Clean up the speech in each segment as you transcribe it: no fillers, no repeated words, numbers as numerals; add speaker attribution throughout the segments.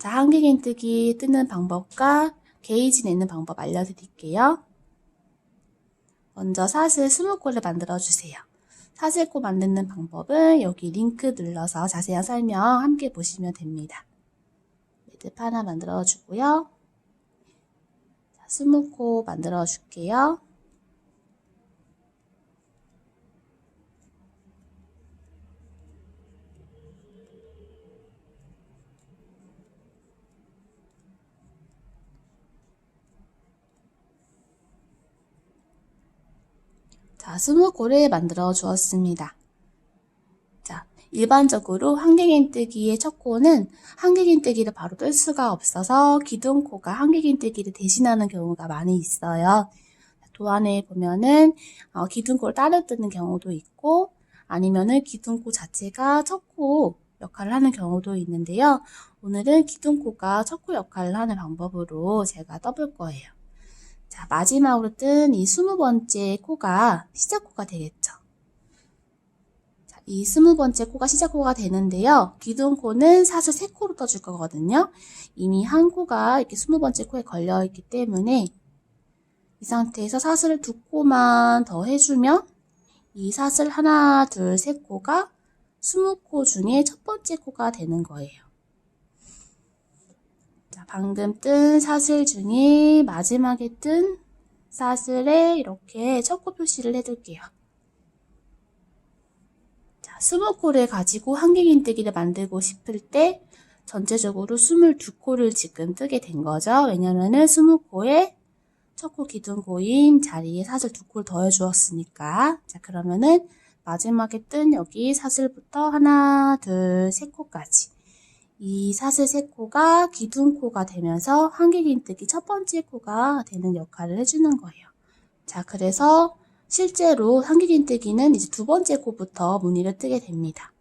Speaker 1: 자, 한길긴뜨기 뜨는 방법과 게이지 내는 방법 알려드릴게요. 먼저 사슬 20코를 만들어주세요. 사슬코 만드는 방법은 여기 링크 눌러서 자세한 설명 함께 보시면 됩니다. 매듭 하나 만들어주고요. 20코 만들어줄게요. 자, 20코를 만들어 주었습니다. 자, 일반적으로 한길긴뜨기의 첫 코는 한길긴뜨기를 바로 뜰 수가 없어서 기둥코가 한길긴뜨기를 대신하는 경우가 많이 있어요. 도안에 보면은 기둥코를 따로 뜨는 경우도 있고 아니면은 기둥코 자체가 첫 코 역할을 하는 경우도 있는데요. 오늘은 기둥코가 첫 코 역할을 하는 방법으로 제가 떠볼 거예요. 자, 마지막으로 뜬 이 20번째 코가 시작코가 되겠죠. 자, 이 20번째 코가 시작코가 되는데요. 기둥코는 사슬 3코로 떠줄 거거든요. 이미 한 코가 이렇게 20번째 코에 걸려있기 때문에 이 상태에서 사슬을 2코만 더 해주면 이 사슬 하나, 둘, 셋 코가 20코 중에 첫 번째 코가 되는 거예요. 자, 방금 뜬 사슬 중에 마지막에 뜬 사슬에 이렇게 첫 코 표시를 해둘게요. 자, 20코를 가지고 한길긴뜨기를 만들고 싶을 때 전체적으로 22코를 지금 뜨게 된 거죠. 왜냐면은 20코에 첫 코 기둥코인 자리에 사슬 2코를 더해 주었으니까. 자, 그러면은 마지막에 뜬 여기 사슬부터 하나, 둘, 3코까지. 이 사슬 3코가 기둥코가 되면서 한길긴뜨기 첫 번째 코가 되는 역할을 해주는 거예요. 자, 그래서 실제로 한길긴뜨기는 이제 두 번째 코부터 무늬를 뜨게 됩니다.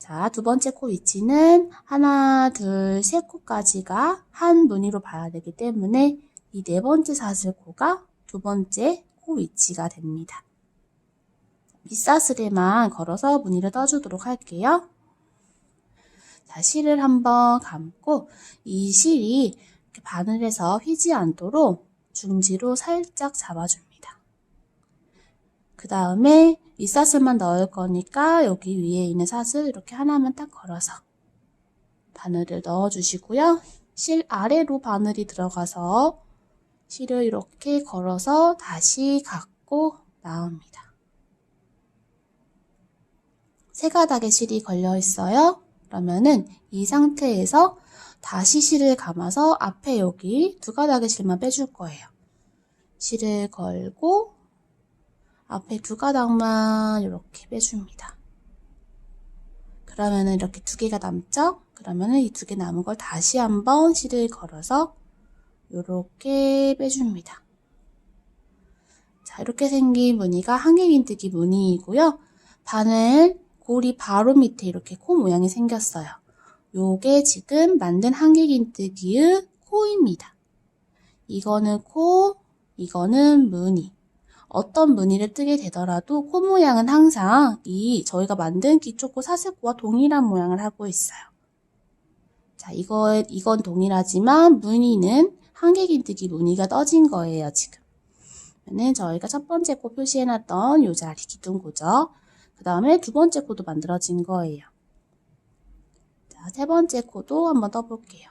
Speaker 1: 자, 두 번째 코 위치는 하나, 둘, 3코까지가 한 무늬로 봐야 되기 때문에 이 네 번째 사슬 코가 두 번째 코 위치가 됩니다. 밑사슬에만 걸어서 무늬를 떠주도록 할게요. 자, 실을 한번 감고 이 실이 이렇게 바늘에서 휘지 않도록 중지로 살짝 잡아줍니다. 그 다음에 윗사슬만 넣을 거니까 여기 위에 있는 사슬 이렇게 하나만 딱 걸어서 바늘을 넣어주시고요. 실 아래로 바늘이 들어가서 실을 이렇게 걸어서 다시 갖고 나옵니다. 세 가닥의 실이 걸려 있어요. 그러면은 이 상태에서 다시 실을 감아서 앞에 여기 두 가닥의 실만 빼줄 거예요. 실을 걸고 앞에 두 가닥만 이렇게 빼줍니다. 그러면은 이렇게 두 개가 남죠? 그러면은 이 두 개 남은 걸 다시 한번 실을 걸어서 이렇게 빼줍니다. 자, 이렇게 생긴 무늬가 한길긴뜨기 무늬이고요. 바늘 고리 바로 밑에 이렇게 코 모양이 생겼어요. 요게 지금 만든 한길긴뜨기의 코입니다. 이거는 코, 이거는 무늬. 어떤 무늬를 뜨게 되더라도 코 모양은 항상 이 저희가 만든 기초코 사슬코와 동일한 모양을 하고 있어요. 자, 이건 동일하지만 무늬는 한길긴뜨기 무늬가 떠진 거예요, 지금. 그러면 저희가 첫 번째 코 표시해놨던 요 자리 기둥코죠. 그 다음에 두 번째 코도 만들어진 거예요. 자, 세 번째 코도 한번 떠볼게요.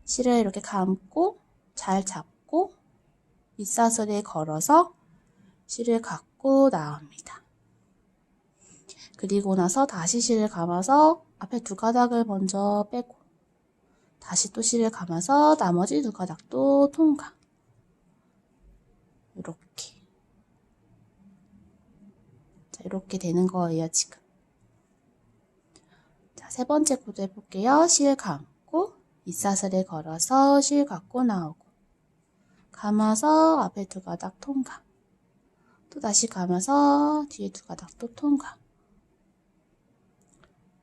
Speaker 1: 실을 이렇게 감고 잘 잡고 윗사슬에 걸어서 실을 갖고 나옵니다. 그리고 나서 다시 실을 감아서 앞에 두 가닥을 먼저 빼고 다시 또 실을 감아서 나머지 두 가닥도 통과. 이렇게. 자, 이렇게 되는 거예요, 지금. 자, 세 번째 코도 해볼게요. 실 감고 윗사슬에 걸어서 실 갖고 나오고 감아서 앞에 두 가닥 통과. 또 다시 감아서 뒤에 두 가닥 또 통과.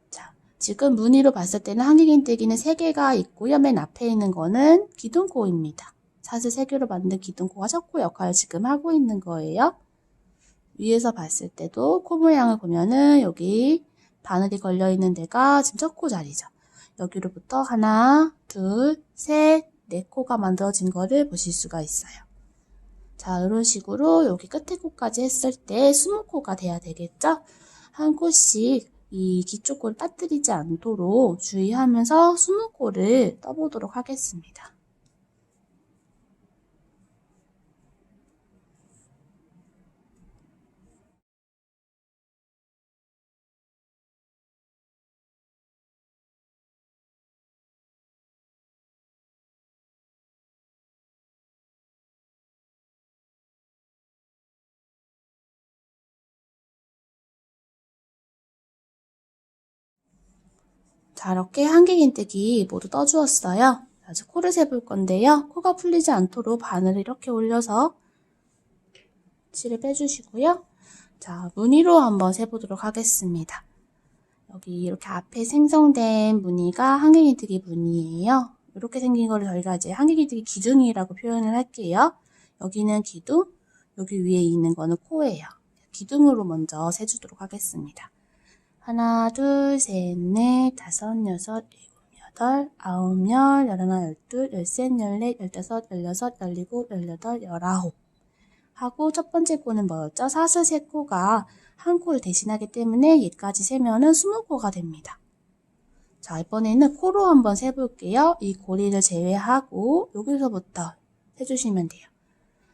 Speaker 1: 자, 지금 무늬로 봤을 때는 한길긴뜨기는 3개가 있고요. 맨 앞에 있는 거는 기둥코입니다. 사슬 3개로 만든 기둥코가 첫 코 역할을 지금 하고 있는 거예요. 위에서 봤을 때도 코 모양을 보면은 여기 바늘이 걸려있는 데가 지금 첫 코 자리죠. 여기로부터 하나, 둘, 셋, 네 코가 만들어진 거를 보실 수가 있어요. 자, 이런 식으로 여기 끝에 코까지 했을 때 20코가 돼야 되겠죠? 한 코씩 이 기초 코를 빠뜨리지 않도록 주의하면서 20코를 떠보도록 하겠습니다. 자, 이렇게 한길긴뜨기 모두 떠주었어요. 이제 코를 세볼 건데요. 코가 풀리지 않도록 바늘을 이렇게 올려서 실을 빼주시고요. 자, 무늬로 한번 세보도록 하겠습니다. 여기 이렇게 앞에 생성된 무늬가 한길긴뜨기 무늬예요. 이렇게 생긴 거를 저희가 이제 한길긴뜨기 기둥이라고 표현을 할게요. 여기는 기둥, 여기 위에 있는 거는 코예요. 기둥으로 먼저 세주도록 하겠습니다. 하나, 둘, 셋, 넷, 다섯, 여섯, 일곱, 여덟, 아홉, 열, 열하나, 열둘, 열셋, 열넷, 열다섯, 열여섯, 열일곱, 열여덟, 열아홉 하고 첫 번째 코는 뭐였죠? 사슬 세 코가 한 코를 대신하기 때문에 얘까지 세면은 20코가 됩니다. 자, 이번에는 코로 한번 세볼게요. 이 고리를 제외하고 여기서부터 세주시면 돼요.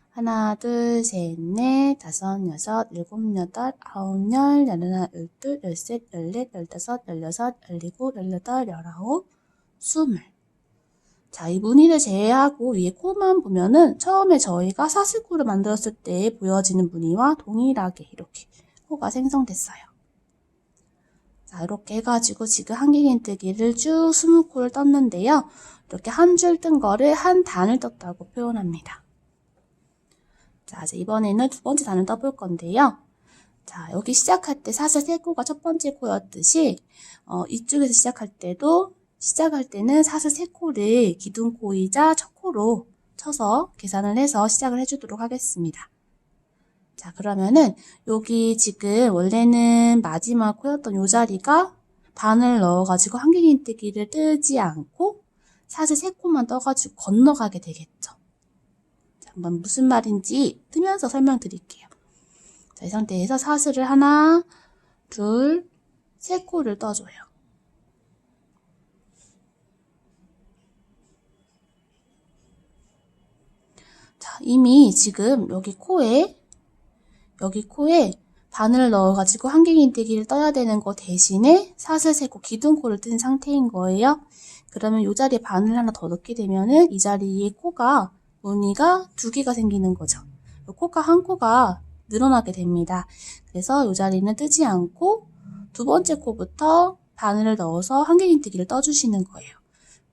Speaker 1: 하나, 둘, 셋, 넷, 다섯, 여섯, 일곱, 여덟, 아홉, 열, 열하나, 열둘, 열셋, 열넷, 열다섯, 열여섯, 열일곱, 열여덟, 열아홉, 20. 자, 이 무늬를 제외하고 위에 코만 보면은 처음에 저희가 사슬코를 만들었을 때 보여지는 무늬와 동일하게 이렇게 코가 생성됐어요. 자, 이렇게 해가지고 지금 한길긴뜨기를 쭉 20코를 떴는데요. 이렇게 한 줄 뜬 거를 한 단을 떴다고 표현합니다. 자, 이제 이번에는 두 번째 단을 떠볼 건데요. 자, 여기 시작할 때 사슬 세 코가 첫 번째 코였듯이 이쪽에서 시작할 때는 사슬 세 코를 기둥코이자 첫 코로 쳐서 계산을 해서 시작을 해주도록 하겠습니다. 자, 그러면은 여기 지금 원래는 마지막 코였던 요 자리가 바늘 넣어가지고 한길긴뜨기를 뜨지 않고 사슬 세 코만 떠가지고 건너가게 되겠죠. 한번 무슨 말인지 뜨면서 설명드릴게요. 자, 이 상태에서 사슬을 하나, 둘, 세 코를 떠줘요. 자, 이미 지금 여기 코에 바늘을 넣어가지고 한길긴뜨기를 떠야 되는 거 대신에 사슬 세 코, 기둥코를 뜬 상태인 거예요. 그러면 이 자리에 바늘 하나 더 넣게 되면은 이 자리에 코가 무늬가 두 개가 생기는 거죠. 코가 한 코가 늘어나게 됩니다. 그래서 이 자리는 뜨지 않고 두 번째 코부터 바늘을 넣어서 한길긴뜨기를 떠주시는 거예요.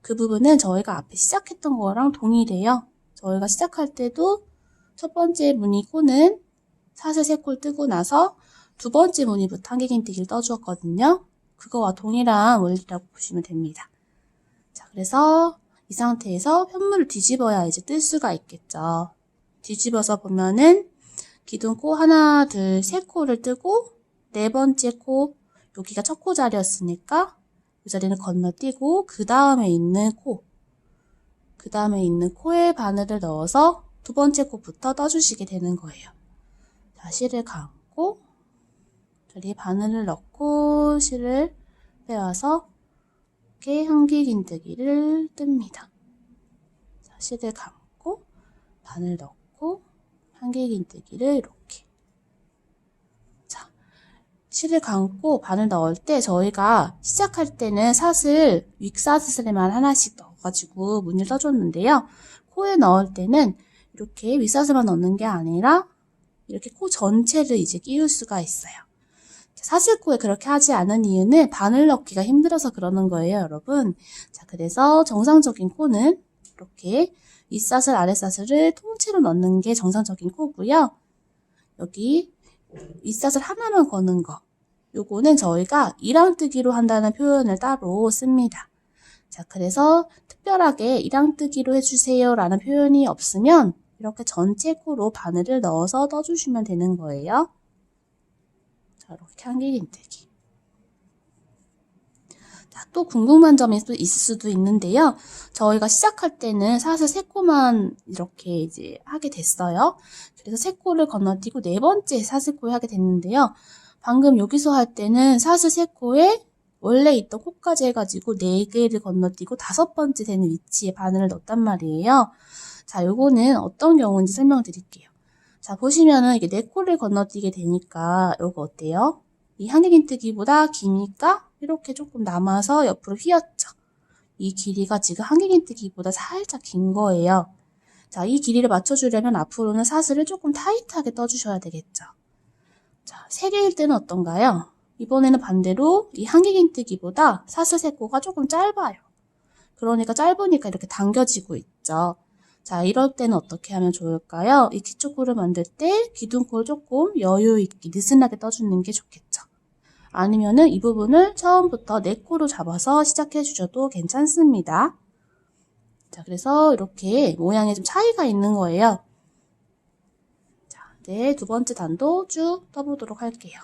Speaker 1: 그 부분은 저희가 앞에 시작했던 거랑 동일해요. 저희가 시작할 때도 첫 번째 무늬 코는 사슬 세 코를 뜨고 나서 두 번째 무늬부터 한길긴뜨기를 떠주었거든요. 그거와 동일한 원리라고 보시면 됩니다. 자, 그래서 이 상태에서 편물을 뒤집어야 이제 뜰 수가 있겠죠. 뒤집어서 보면은 기둥코 하나, 둘, 세 코를 뜨고 네 번째 코, 여기가 첫 코 자리였으니까 이 자리는 건너뛰고 그 다음에 있는 코에 바늘을 넣어서 두 번째 코부터 떠주시게 되는 거예요. 자, 실을 감고 저리 바늘을 넣고 실을 빼와서 이렇게 한길긴뜨기를 뜹니다. 자, 실을 감고 바늘 넣고 한길긴뜨기를 이렇게. 자, 실을 감고 바늘 넣을 때 저희가 시작할 때는 사슬 윗사슬에만 하나씩 넣어가지고 무늬를 떠줬는데요. 코에 넣을 때는 이렇게 윗사슬만 넣는 게 아니라 이렇게 코 전체를 이제 끼울 수가 있어요. 사슬코에 그렇게 하지 않은 이유는 바늘 넣기가 힘들어서 그러는 거예요, 여러분. 자, 그래서 정상적인 코는 이렇게 윗사슬, 아랫사슬을 통째로 넣는 게 정상적인 코고요. 여기 윗사슬 하나만 거는 거. 요거는 저희가 이랑뜨기로 한다는 표현을 따로 씁니다. 자, 그래서 특별하게 이랑뜨기로 해주세요 라는 표현이 없으면 이렇게 전체 코로 바늘을 넣어서 떠주시면 되는 거예요. 자, 이렇게 한길긴뜨기. 자, 또 궁금한 점이 또 있을 수도 있는데요. 저희가 시작할 때는 사슬 3코만 이렇게 이제 하게 됐어요. 그래서 3코를 건너뛰고 네 번째 사슬코에 하게 됐는데요. 방금 여기서 할 때는 사슬 3코에 원래 있던 코까지 해가지고 4개를 건너뛰고 5번째 되는 위치에 바늘을 넣었단 말이에요. 자, 요거는 어떤 경우인지 설명드릴게요. 자, 보시면은 이게 4코를 건너뛰게 되니까 요거 어때요? 이 한길긴뜨기보다 기니까 이렇게 조금 남아서 옆으로 휘었죠. 이 길이가 지금 한길긴뜨기보다 살짝 긴 거예요. 자, 이 길이를 맞춰주려면 앞으로는 사슬을 조금 타이트하게 떠주셔야 되겠죠. 자, 3개일 때는 어떤가요? 이번에는 반대로 이 한길긴뜨기보다 사슬 3코가 조금 짧아요. 그러니까 짧으니까 이렇게 당겨지고 있죠. 자, 이럴 때는 어떻게 하면 좋을까요? 이 기초코를 만들 때 기둥코를 조금 여유있게 느슨하게 떠주는 게 좋겠죠. 아니면은 이 부분을 처음부터 4코로 잡아서 시작해 주셔도 괜찮습니다. 자, 그래서 이렇게 모양에 좀 차이가 있는 거예요. 자, 이제 두 번째 단도 쭉 떠보도록 할게요.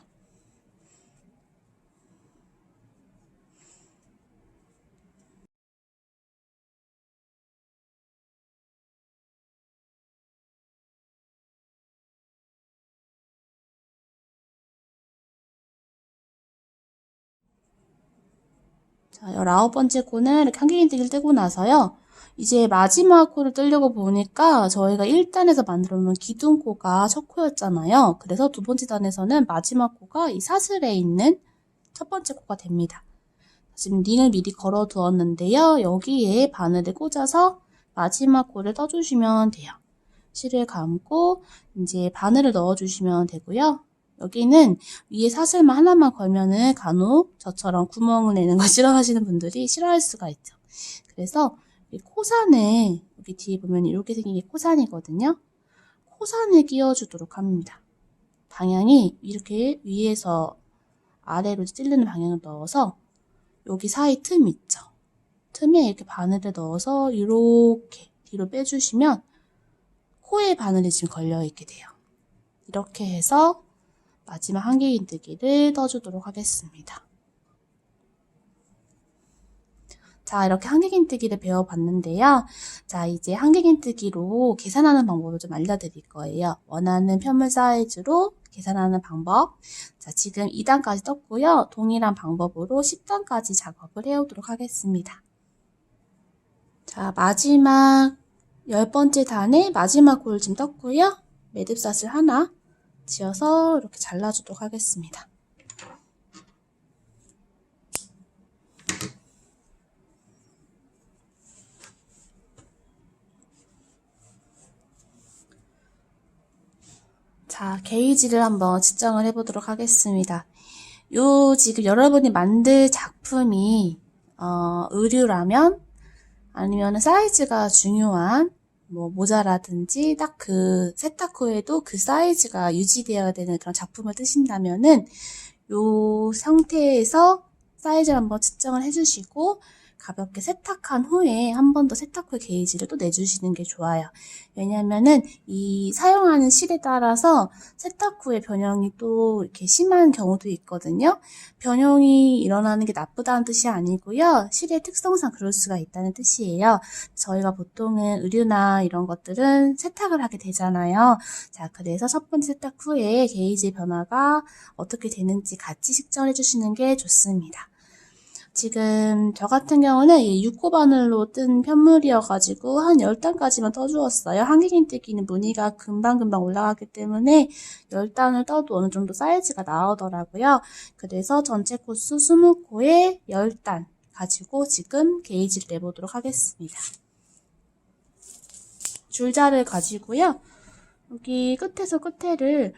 Speaker 1: 자, 19번째 코는 이렇게 한길긴뜨기를 뜨고 나서요. 이제 마지막 코를 뜨려고 보니까 저희가 1단에서 만들어 놓은 기둥코가 첫 코였잖아요. 그래서 두 번째 단에서는 마지막 코가 이 사슬에 있는 첫 번째 코가 됩니다. 지금 링을 미리 걸어 두었는데요. 여기에 바늘을 꽂아서 마지막 코를 떠주시면 돼요. 실을 감고 이제 바늘을 넣어주시면 되고요. 여기는 위에 사슬만 하나만 걸면은 간혹 저처럼 구멍을 내는 걸 싫어하시는 분들이 싫어할 수가 있죠. 그래서 이 코산을 여기 뒤에 보면 이렇게 생긴 게 코산이거든요. 코산을 끼워주도록 합니다. 방향이 이렇게 위에서 아래로 찌르는 방향을 넣어서 여기 사이 틈 있죠. 틈에 이렇게 바늘을 넣어서 이렇게 뒤로 빼주시면 코에 바늘이 지금 걸려있게 돼요. 이렇게 해서 마지막 한길긴뜨기를 떠주도록 하겠습니다. 자, 이렇게 한길긴뜨기를 배워봤는데요. 자, 이제 한길긴뜨기로 계산하는 방법을 좀 알려드릴 거예요. 원하는 편물 사이즈로 계산하는 방법. 자, 지금 2단까지 떴고요. 동일한 방법으로 10단까지 작업을 해오도록 하겠습니다. 자, 마지막 10번째 단에 마지막 코를 지금 떴고요. 매듭사슬 하나 지어서 이렇게 잘라주도록 하겠습니다. 자, 게이지를 한번 측정을 해보도록 하겠습니다. 요 지금 여러분이 만들 작품이 의류라면 아니면 사이즈가 중요한 뭐 모자라든지 딱 그 세탁 후에도 그 사이즈가 유지되어야 되는 그런 작품을 뜨신다면은 요 상태에서 사이즈를 한번 측정을 해주시고 가볍게 세탁한 후에 한 번 더 세탁 후 게이지를 또 내주시는 게 좋아요. 왜냐면은 이 사용하는 실에 따라서 세탁 후에 변형이 또 이렇게 심한 경우도 있거든요. 변형이 일어나는 게 나쁘다는 뜻이 아니고요. 실의 특성상 그럴 수가 있다는 뜻이에요. 저희가 보통은 의류나 이런 것들은 세탁을 하게 되잖아요. 자, 그래서 첫 번째 세탁 후에 게이지 변화가 어떻게 되는지 같이 측정해 주시는 게 좋습니다. 지금 저 같은 경우는 6호 바늘로 뜬 편물이어가지고 한 10단까지만 떠주었어요. 한길긴뜨기는 무늬가 금방금방 올라가기 때문에 10단을 떠도 어느 정도 사이즈가 나오더라고요. 그래서 전체 코수 20코에 10단 가지고 지금 게이지를 내보도록 하겠습니다. 줄자를 가지고요. 여기 끝에서 끝에를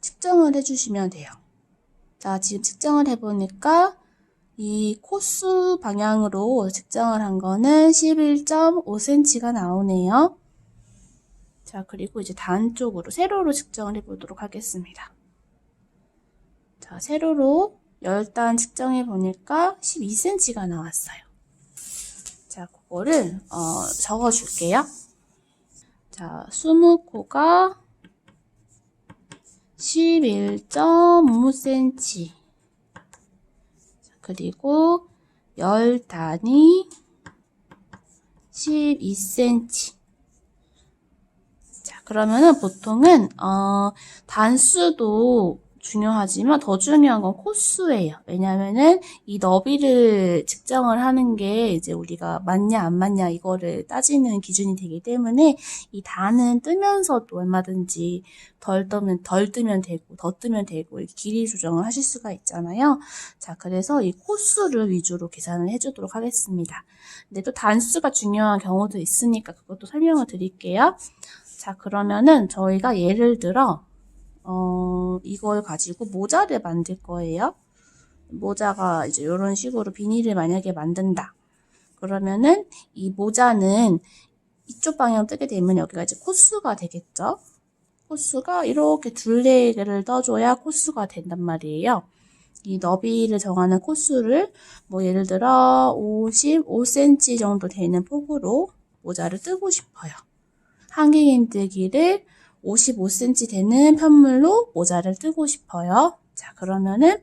Speaker 1: 측정을 해주시면 돼요. 자, 지금 측정을 해보니까 이 코수 방향으로 측정을 한 거는 11.5cm가 나오네요. 자, 그리고 이제 단 쪽으로 세로로 측정을 해보도록 하겠습니다. 자, 세로로 10단 측정해 보니까 12cm가 나왔어요. 자, 그거를 적어 줄게요. 자, 20코가 11.5cm. 그리고 열 단위 12cm. 자, 그러면은 보통은 단수도 중요하지만 더 중요한 건 코수예요. 왜냐면은 이 너비를 측정을 하는 게 이제 우리가 맞냐 안 맞냐 이거를 따지는 기준이 되기 때문에 이 단은 뜨면서도 얼마든지 덜 뜨면 되고 더 뜨면 되고 이렇게 길이 조정을 하실 수가 있잖아요. 자, 그래서 이 코수를 위주로 계산을 해주도록 하겠습니다. 근데 또 단수가 중요한 경우도 있으니까 그것도 설명을 드릴게요. 자, 그러면은 저희가 예를 들어 이걸 가지고 모자를 만들 거예요. 모자가 이제 이런 식으로 비닐을 만약에 만든다. 그러면은 이 모자는 이쪽 방향 뜨게 되면 여기가 이제 코수가 되겠죠. 코수가 이렇게 둘레를 떠줘야 코수가 된단 말이에요. 이 너비를 정하는 코수를 뭐 예를 들어 55cm 정도 되는 폭으로 모자를 뜨고 싶어요. 한길긴뜨기를 55cm 되는 편물로 모자를 뜨고 싶어요. 자, 그러면은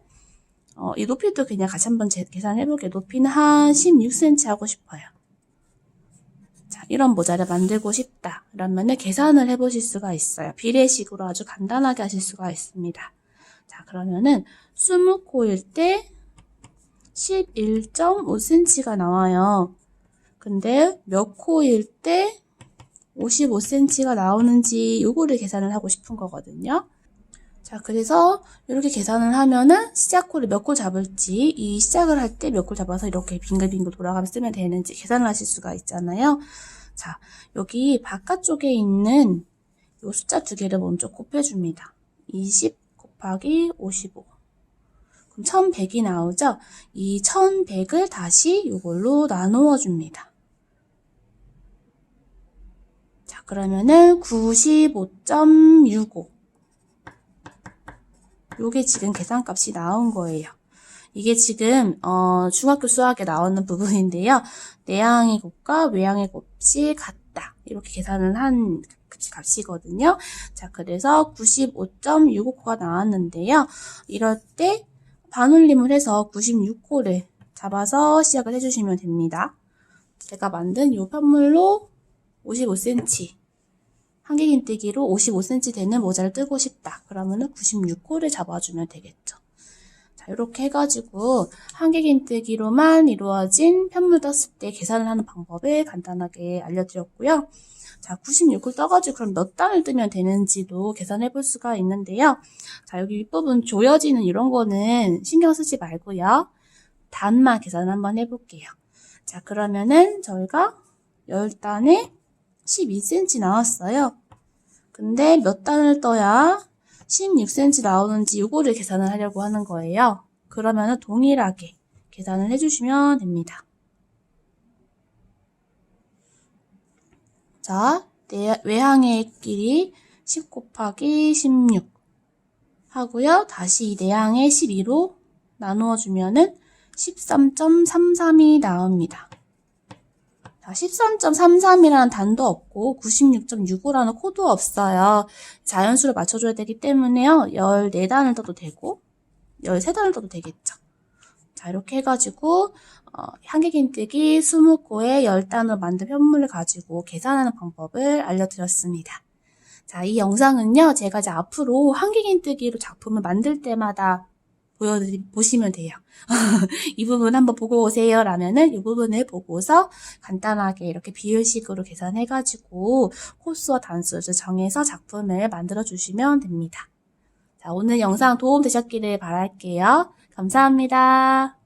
Speaker 1: 이 높이도 그냥 같이 한번 계산해 볼게요. 높이는 한 16cm 하고 싶어요. 자, 이런 모자를 만들고 싶다. 그러면은 계산을 해 보실 수가 있어요. 비례식으로 아주 간단하게 하실 수가 있습니다. 자, 그러면은 20코일 때 11.5cm가 나와요. 근데 몇 코일 때 55cm가 나오는지 요거를 계산을 하고 싶은 거거든요. 자, 그래서 이렇게 계산을 하면은 시작코를 몇 코 잡을지, 이 시작을 할 때 몇 코 잡아서 이렇게 빙글빙글 돌아가면서 쓰면 되는지 계산을 하실 수가 있잖아요. 자, 여기 바깥쪽에 있는 요 숫자 두 개를 먼저 곱해줍니다. 20 곱하기 55. 그럼 1100이 나오죠? 이 1100을 다시 이걸로 나누어 줍니다. 자, 그러면은 95.65. 요게 지금 계산값이 나온 거예요. 이게 지금 중학교 수학에 나오는 부분인데요. 내항의 곱과 외항의 곱이 같다. 이렇게 계산을 한 값이거든요. 자, 그래서 95.65코가 나왔는데요. 이럴 때 반올림을 해서 96코를 잡아서 시작을 해주시면 됩니다. 제가 만든 이 편물로 55cm, 한길긴뜨기로 55cm 되는 모자를 뜨고 싶다. 그러면은 96코를 잡아주면 되겠죠. 자, 이렇게 해가지고 한길긴뜨기로만 이루어진 편물 떴을 때 계산을 하는 방법을 간단하게 알려드렸고요. 자, 96을 떠가지고 그럼 몇 단을 뜨면 되는지도 계산해 볼 수가 있는데요. 자, 여기 윗부분 조여지는 이런 거는 신경 쓰지 말고요. 단만 계산을 한번 해볼게요. 자, 그러면은 저희가 10단에 12cm 나왔어요. 근데 몇 단을 떠야 16cm 나오는지 요거를 계산을 하려고 하는 거예요. 그러면은 동일하게 계산을 해주시면 됩니다. 자, 외항의 길이 10 곱하기 16 하고요. 다시 이 내항의 12로 나누어 주면은 13.33이 나옵니다. 자, 13.33이라는 단도 없고 96.65라는 코도 없어요. 자연수를 맞춰줘야 되기 때문에요. 14단을 떠도 되고 13단을 떠도 되겠죠. 자, 이렇게 해가지고 한길긴뜨기 20코에 10단으로 만든 편물을 가지고 계산하는 방법을 알려드렸습니다. 자, 이 영상은요. 제가 이제 앞으로 한길긴뜨기로 작품을 만들 때마다 보시면 돼요. 이 부분 한번 보고 오세요 라면은 이 부분을 보고서 간단하게 이렇게 비율식으로 계산해가지고 코수와 단수를 정해서 작품을 만들어 주시면 됩니다. 자, 오늘 영상 도움 되셨기를 바랄게요. 감사합니다.